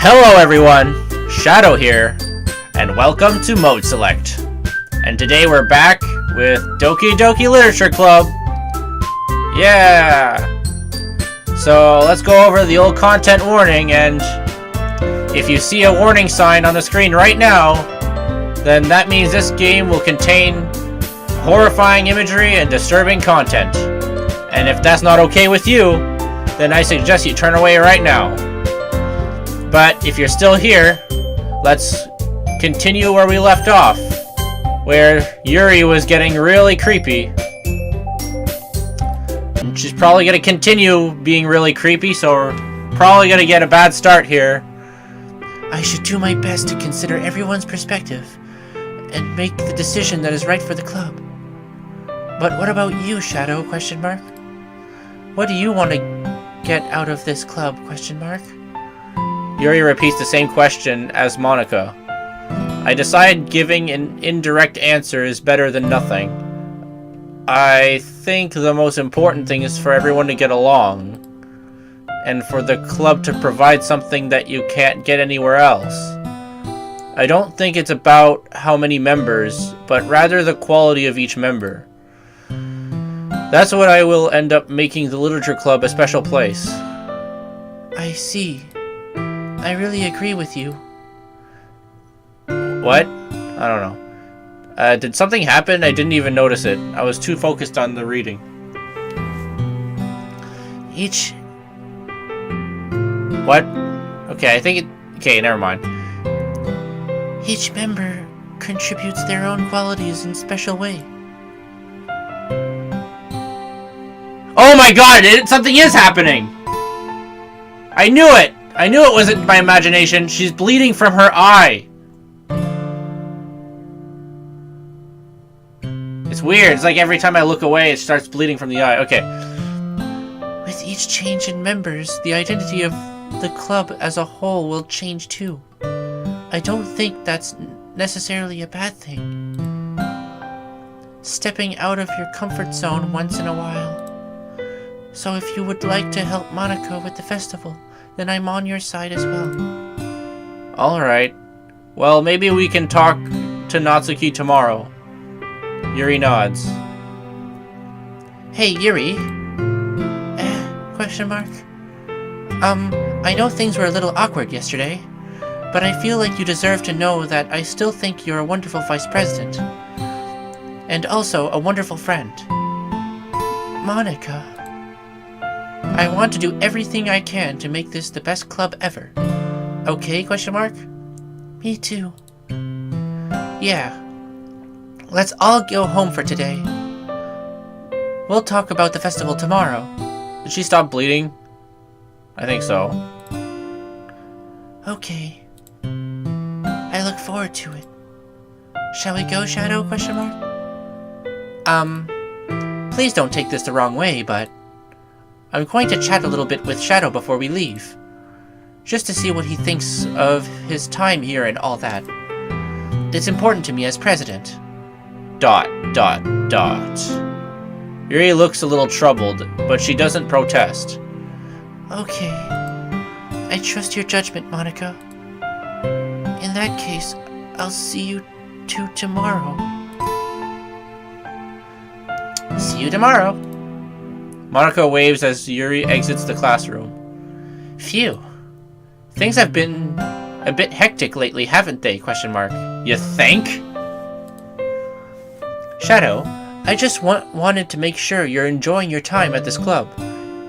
Hello everyone, Shadow here, and welcome to Mode Select. And today we're back with Doki Doki Literature Club. Yeah! So let's go over the old content warning, and if you see a warning sign on the screen right now, then that means this game will contain horrifying imagery and disturbing content. And if that's not okay with you, then I suggest you turn away right now. But if you're still here, let's continue where we left off, where Yuri was getting really creepy. And she's probably going to continue being really creepy, so we're probably going to get a bad start here. I should do my best to consider everyone's perspective and make the decision that is right for the club. But what about you, Shadow? ? What do you want to get out of this club? ? Yuri repeats the same question as Monica. I decide giving an indirect answer is better than nothing. I think the most important thing is for everyone to get along, and for the club to provide something that you can't get anywhere else. I don't think it's about how many members, but rather the quality of each member. That's what I will end up making the Literature Club a special place. I see. I really agree with you. What? I don't know. Did something happen? I didn't even notice it. I was too focused on the reading. What? Okay, I think it... Okay, never mind. Each member contributes their own qualities in a special way. Oh my god! Something is happening! I knew it! I knew it wasn't my imagination. She's bleeding from her eye. It's weird. It's like every time I look away, it starts bleeding from the eye. Okay. With each change in members, the identity of the club as a whole will change too. I don't think that's necessarily a bad thing. Stepping out of your comfort zone once in a while. So if you would like to help Monica with the festival, then I'm on your side as well. Alright. Well, maybe we can talk to Natsuki tomorrow. Yuri nods. Hey, Yuri. ? I know things were a little awkward yesterday, but I feel like you deserve to know that I still think you're a wonderful vice president. And also a wonderful friend. Monica. I want to do everything I can to make this the best club ever. Okay? ? Me too. Yeah. Let's all go home for today. We'll talk about the festival tomorrow. Did she stop bleeding? I think so. Okay. I look forward to it. Shall we go, Shadow? ? Please don't take this the wrong way, but I'm going to chat a little bit with Shadow before we leave. Just to see what he thinks of his time here and all that. It's important to me as president. ... Yuri looks a little troubled, but she doesn't protest. Okay. I trust your judgment, Monica. In that case, I'll see you two tomorrow. See you tomorrow. Monica waves as Yuri exits the classroom. Phew. Things have been a bit hectic lately, haven't they? ? You think? Shadow, I just wanted to make sure you're enjoying your time at this club.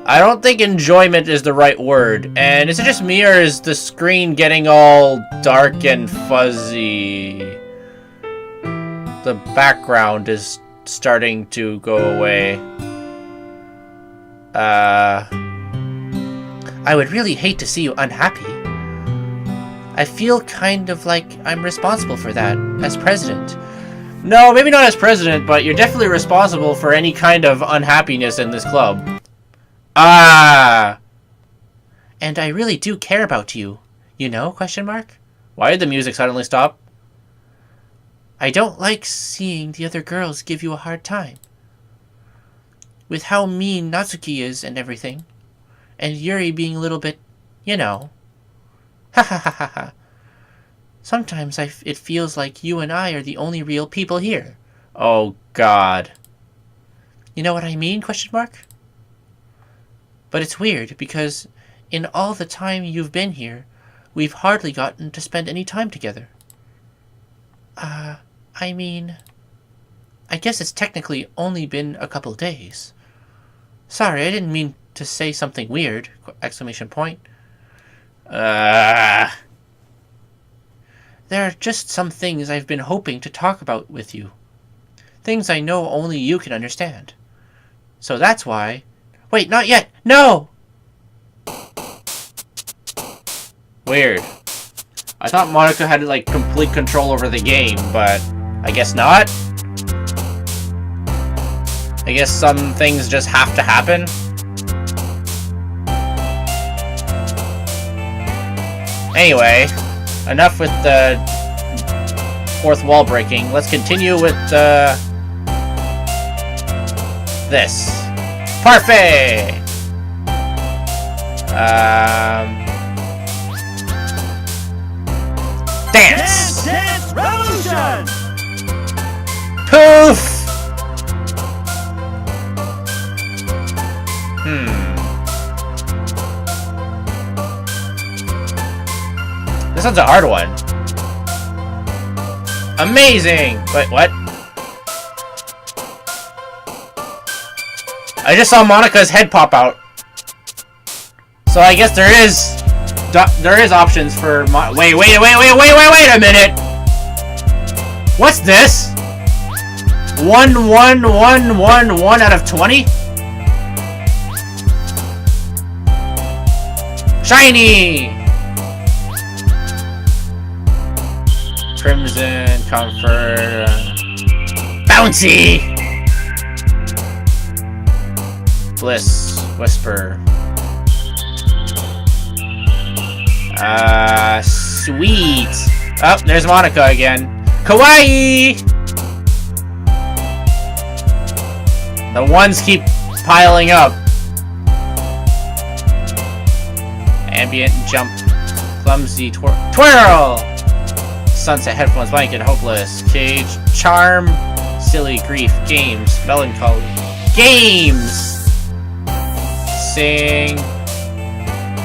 I don't think enjoyment is the right word. And is it just me, or is the screen getting all dark and fuzzy? The background is starting to go away. I would really hate to see you unhappy. I feel kind of like I'm responsible for that, as president. No, maybe not as president, but you're definitely responsible for any kind of unhappiness in this club. And I really do care about you, you know? ? Why did the music suddenly stop? I don't like seeing the other girls give you a hard time. With how mean Natsuki is and everything. And Yuri being a little bit, you know. Ha ha ha ha ha. Sometimes it feels like you and I are the only real people here. Oh, God. You know what I mean? Question mark? But it's weird, because in all the time you've been here, we've hardly gotten to spend any time together. I mean, I guess it's technically only been a couple days. Sorry, I didn't mean to say something weird! Exclamation point. There are just some things I've been hoping to talk about with you. Things I know only you can understand. So that's why... Wait, not yet! No! Weird. I thought Monica had, like, complete control over the game, but I guess not? I guess some things just have to happen? Anyway, enough with the fourth wall breaking. Let's continue with this. Parfait! Dance! Dance Revolution! Poof! This one's a hard one. Amazing! Wait, what? I just saw Monica's head pop out. So I guess there is options for wait a minute! What's this? 1, 1, 1, 1, 1 out of 20? Shiny! Crimson, Comfort, Bouncy! Bliss, Whisper. Sweet! Oh, there's Monica again. Kawaii! The ones keep piling up. Ambient Jump. Clumsy Twirl! Sunset Headphones, Blanket, Hopeless. Cage, Charm. Silly, Grief, Games, Melancholy. Games! Sing.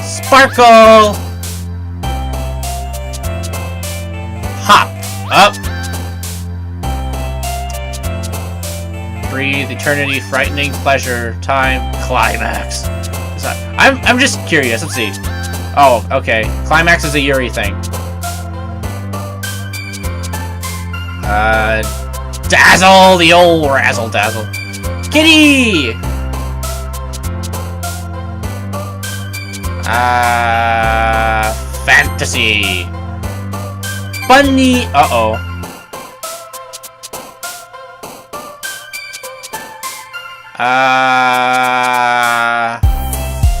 Sparkle! Hop! Up! Breathe, Eternity, Frightening, Pleasure, Time, Climax. I'm just curious, let's see. Oh, okay. Climax is a Yuri thing. Dazzle! The old razzle dazzle. Kitty! Fantasy. Bunny! Uh-oh.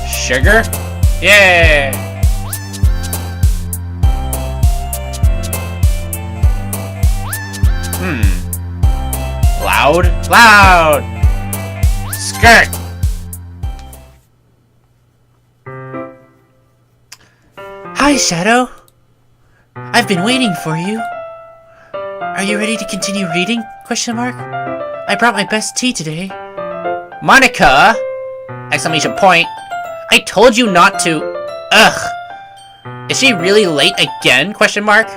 Sugar? Yeah! Loud? Loud! Skirt! Hi, Shadow. I've been waiting for you. Are you ready to continue reading? Question mark. I brought my best tea today. Monica! Exclamation point. I told you not to. Ugh. Is she really late again? Question mark.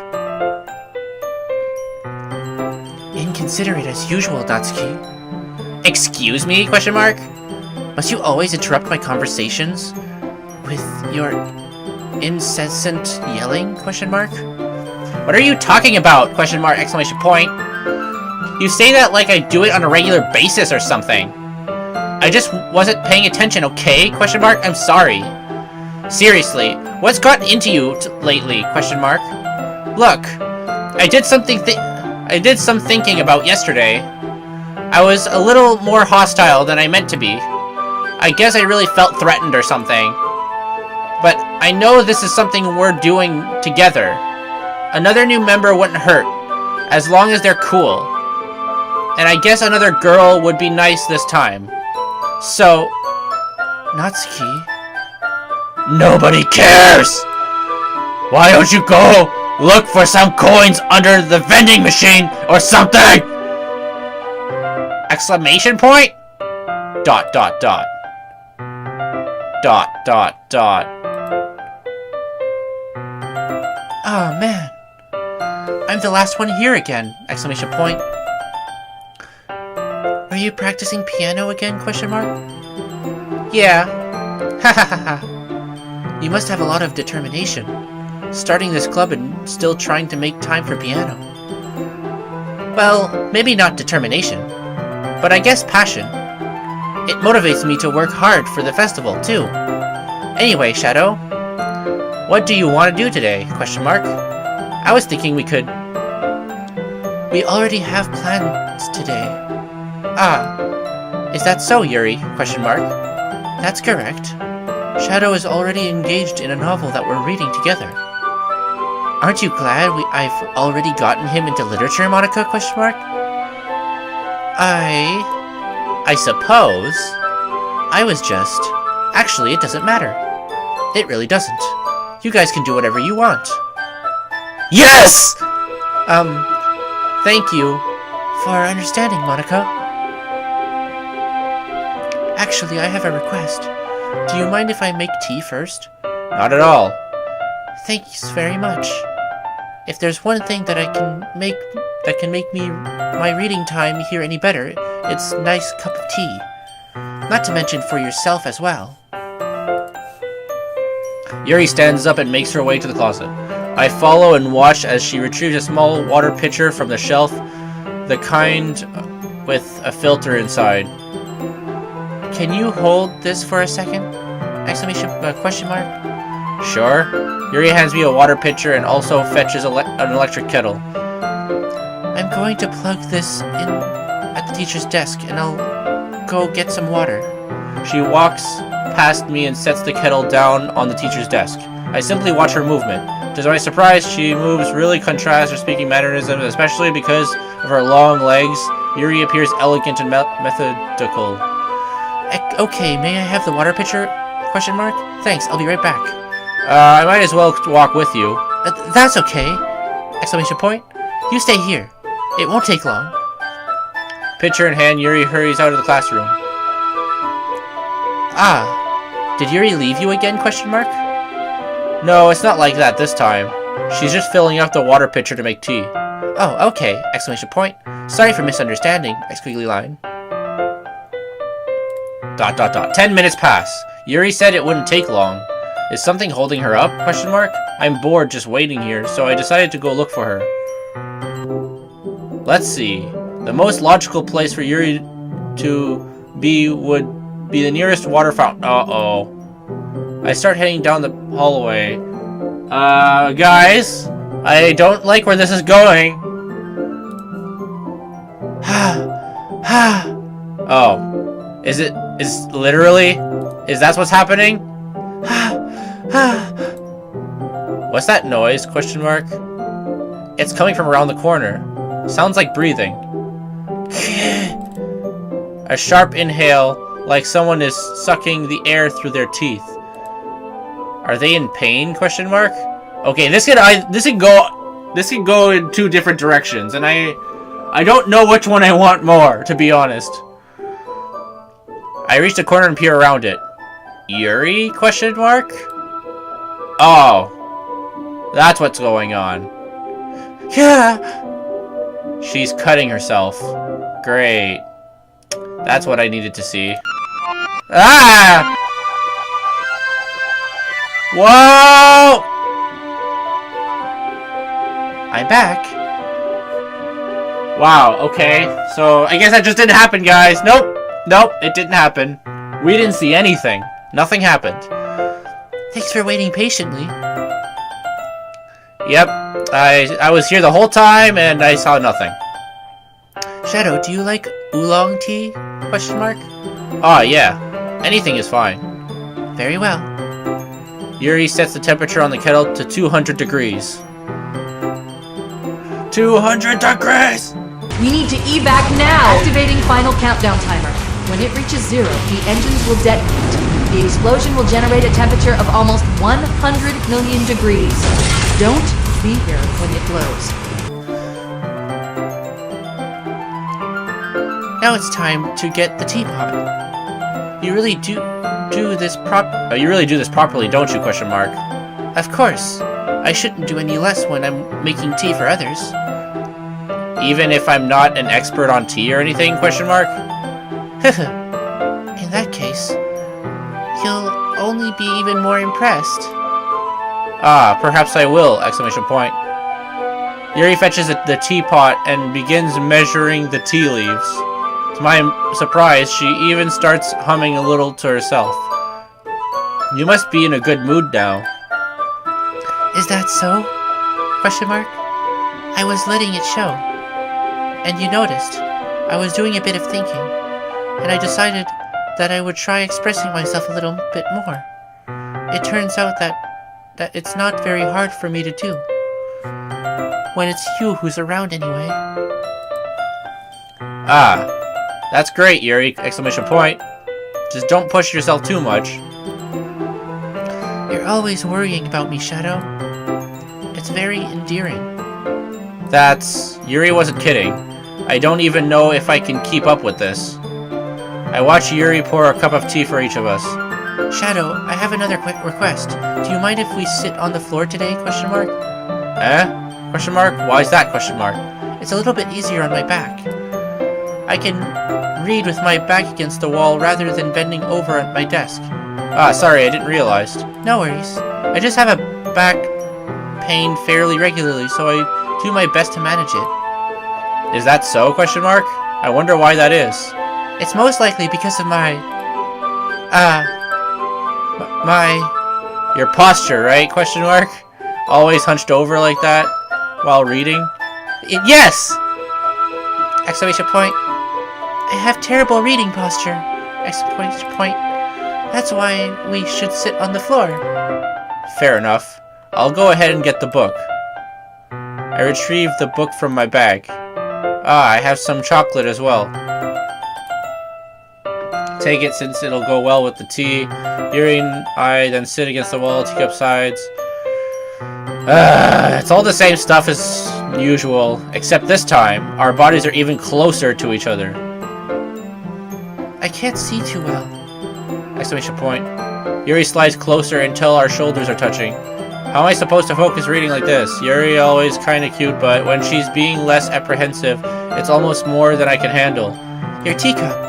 Inconsiderate as usual, Natsuki. Excuse me? Question mark. Must you always interrupt my conversations with your incessant yelling? Question mark. What are you talking about? Question mark! Exclamation point. You say that like I do it on a regular basis or something. I just wasn't paying attention, okay? Question mark. I'm sorry. Seriously, what's gotten into you lately? Question mark. Look, I did some thinking about yesterday. I was a little more hostile than I meant to be. I guess I really felt threatened or something. But I know this is something we're doing together. Another new member wouldn't hurt, as long as they're cool. And I guess another girl would be nice this time. So, Natsuki? Nobody cares! Why don't you go look for some coins under the vending machine or something? Exclamation point? Dot, dot, dot. Dot, dot, dot. Oh, man. I'm the last one here again! Exclamation point. Are you practicing piano again? Question mark. Yeah. Ha ha ha ha. You must have a lot of determination. Starting this club and still trying to make time for piano. Well, maybe not determination, but I guess passion. It motivates me to work hard for the festival, too. Anyway, Shadow, what do you want to do today? Question mark. I was thinking we could... We already have plans today. Ah, is that so, Yuri? Question mark. That's correct. Shadow is already engaged in a novel that we're reading together. Aren't you glad I've already gotten him into literature, Monica? Question mark. I suppose. I was just... Actually, it doesn't matter. It really doesn't. You guys can do whatever you want. Yes! Thank you for understanding, Monica. Actually, I have a request. Do you mind if I make tea first? Not at all. Thanks very much. If there's one thing that can make my reading time here any better, it's a nice cup of tea. Not to mention for yourself as well. Yuri stands up and makes her way to the closet. I follow and watch as she retrieves a small water pitcher from the shelf, the kind with a filter inside. Can you hold this for a second? Exclamation question mark. Sure. Yuri hands me a water pitcher and also fetches an electric kettle. I'm going to plug this in at the teacher's desk and I'll go get some water. She walks past me and sets the kettle down on the teacher's desk. I simply watch her movement. To my surprise, she moves really contrasts her speaking mannerisms, especially because of her long legs. Yuri appears elegant and methodical. Okay, may I have the water pitcher? Question mark. Thanks, I'll be right back. I might as well walk with you. That's okay! Exclamation point. You stay here. It won't take long. Pitcher in hand, Yuri hurries out of the classroom. Ah, did Yuri leave you again? Question mark. No, it's not like that this time. She's just filling up the water pitcher to make tea. Oh, okay! Exclamation point. Sorry for misunderstanding! Squiggly line. Dot dot dot. 10 minutes pass. Yuri said it wouldn't take long. Is something holding her up? Question mark. I'm bored just waiting here, so I decided to go look for her. Let's see. The most logical place for Yuri to be would be the nearest water fountain. Uh-oh. I start heading down the hallway. Guys, I don't like where this is going. Oh. Is that what's happening? What's that noise? Question mark. It's coming from around the corner. Sounds like breathing. A sharp inhale, like someone is sucking the air through their teeth. Are they in pain? Question mark. Okay, this can go in two different directions, and I don't know which one I want more, to be honest. I reach the corner and peer around it. Yuri? Question mark. Oh, that's what's going on. Yeah. She's cutting herself. Great. That's what I needed to see. Ah! Whoa! I'm back. Wow, okay. So, I guess that just didn't happen, guys. Nope. Nope, it didn't happen. We didn't see anything. Nothing happened. Thanks for waiting patiently. Yep, I was here the whole time and I saw nothing. Shadow, do you like oolong tea? Question mark. Oh, yeah. Anything is fine. Very well. Yuri sets the temperature on the kettle to 200 degrees. 200 degrees! We need to evac now! Activating final countdown timer. When it reaches 0, the engines will detonate. The explosion will generate a temperature of almost 100 million degrees. Don't be here when it blows. Now it's time to get the teapot. You really do this properly, don't you? Question mark. Of course. I shouldn't do any less when I'm making tea for others. Even if I'm not an expert on tea or anything? Question mark. In that case, you'll only be even more impressed. Ah, perhaps I will! Exclamation point. Yuri fetches the teapot and begins measuring the tea leaves. To my surprise, she even starts humming a little to herself. You must be in a good mood now. Is that so? Question mark. I was letting it show. And you noticed, I was doing a bit of thinking, and I decided that I would try expressing myself a little bit more. It turns out that it's not very hard for me to do. When it's you who's around anyway. Ah, that's great, Yuri! Exclamation point. Just don't push yourself too much. You're always worrying about me, Shadow. It's very endearing. Yuri wasn't kidding. I don't even know if I can keep up with this. I watch Yuri pour a cup of tea for each of us. Shadow, I have another quick request. Do you mind if we sit on the floor today? Question mark. Eh? Question mark? Why is that? Question mark. It's a little bit easier on my back. I can read with my back against the wall rather than bending over at my desk. Ah, sorry, I didn't realize. No worries. I just have a back pain fairly regularly, so I do my best to manage it. Is that so? Question mark. I wonder why that is. It's most likely because of your posture, right? Question mark. Always hunched over like that while reading. Yes! Exclamation point. I have terrible reading posture! Exclamation point. That's why we should sit on the floor. Fair enough. I'll go ahead and get the book. I retrieve the book from my bag. Ah, I have some chocolate as well. Take it since it'll go well with the tea. Yuri and I then sit against the wall, teacup sides. It's all the same stuff as usual, except this time, our bodies are even closer to each other. I can't see too well. Exclamation point. Yuri slides closer until our shoulders are touching. How am I supposed to focus reading like this? Yuri always kinda cute, but when she's being less apprehensive, it's almost more than I can handle. Your teacup!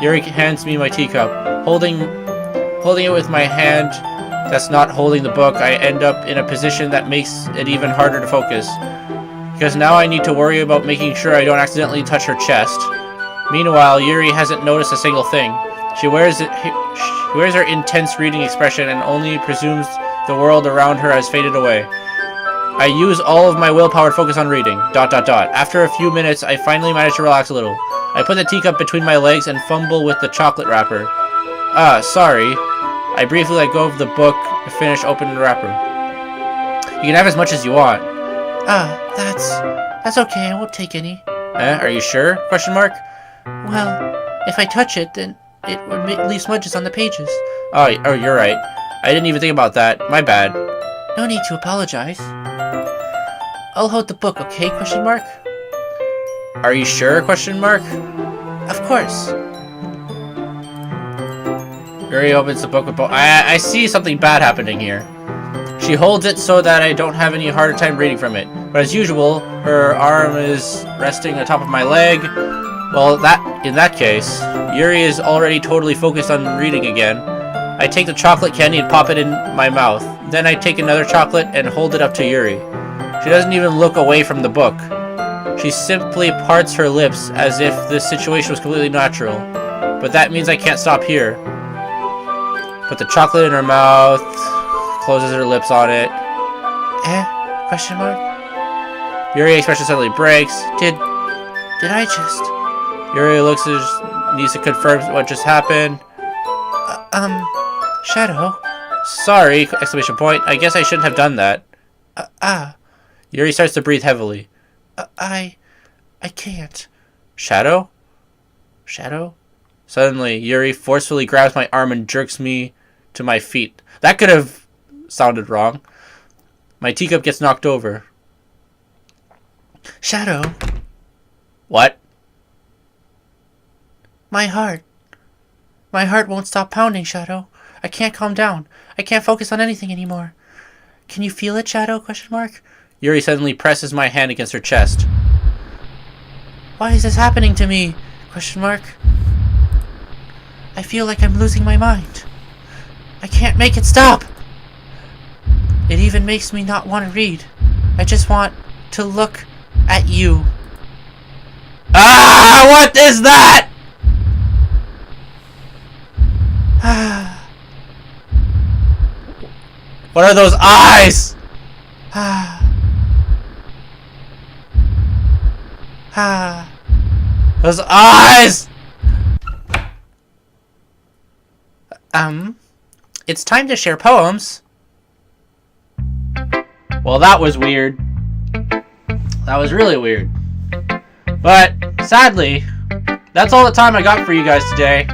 Yuri hands me my teacup. Holding it with my hand that's not holding the book, I end up in a position that makes it even harder to focus. Because now I need to worry about making sure I don't accidentally touch her chest. Meanwhile, Yuri hasn't noticed a single thing. She wears her intense reading expression and only presumes the world around her has faded away. I use all of my willpower to focus on reading. ... After a few minutes, I finally manage to relax a little. I put the teacup between my legs and fumble with the chocolate wrapper. Ah, sorry. I briefly let go of the book to finish opening the wrapper. You can have as much as you want. Ah, that's okay. I won't take any. Are you sure? Question mark. Well, if I touch it, then it would leave smudges on the pages. Oh, you're right. I didn't even think about that. My bad. No need to apologize. I'll hold the book, okay? Question mark. Are you sure? Question mark. Of course. Yuri opens the book with both. I see something bad happening here. She holds it so that I don't have any harder time reading from it. But as usual, her arm is resting on top of my leg. Well, in that case, Yuri is already totally focused on reading again. I take the chocolate candy and pop it in my mouth. Then I take another chocolate and hold it up to Yuri. She doesn't even look away from the book. She simply parts her lips as if this situation was completely natural. But that means I can't stop here. Put the chocolate in her mouth, closes her lips on it. Question mark? Yuri's expression suddenly breaks. Did I just... Yuri looks needs to confirm what just happened. Shadow? Sorry! Exclamation point. I guess I shouldn't have done that. Yuri starts to breathe heavily. I can't. Shadow? Shadow? Suddenly, Yuri forcefully grabs my arm and jerks me to my feet. That could have sounded wrong. My teacup gets knocked over. Shadow. What? My heart. My heart won't stop pounding, Shadow. I can't calm down. I can't focus on anything anymore. Can you feel it, Shadow? ? Yuri suddenly presses my hand against her chest. Why is this happening to me? ? I feel like I'm losing my mind. I can't make it stop. It even makes me not want to read. I just want to look at you. Ah! What is that? Ah. What are those eyes? Ah. Ah. Those eyes! It's time to share poems. Well, that was weird. That was really weird. But, sadly, that's all the time I got for you guys today.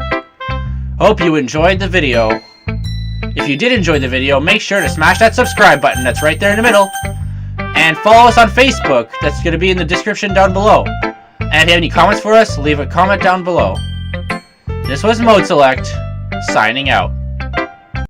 Hope you enjoyed the video. If you did enjoy the video, make sure to smash that subscribe button that's right there in the middle. And follow us on Facebook. That's going to be in the description down below. And if you have any comments for us, leave a comment down below. This was Mode Select, signing out.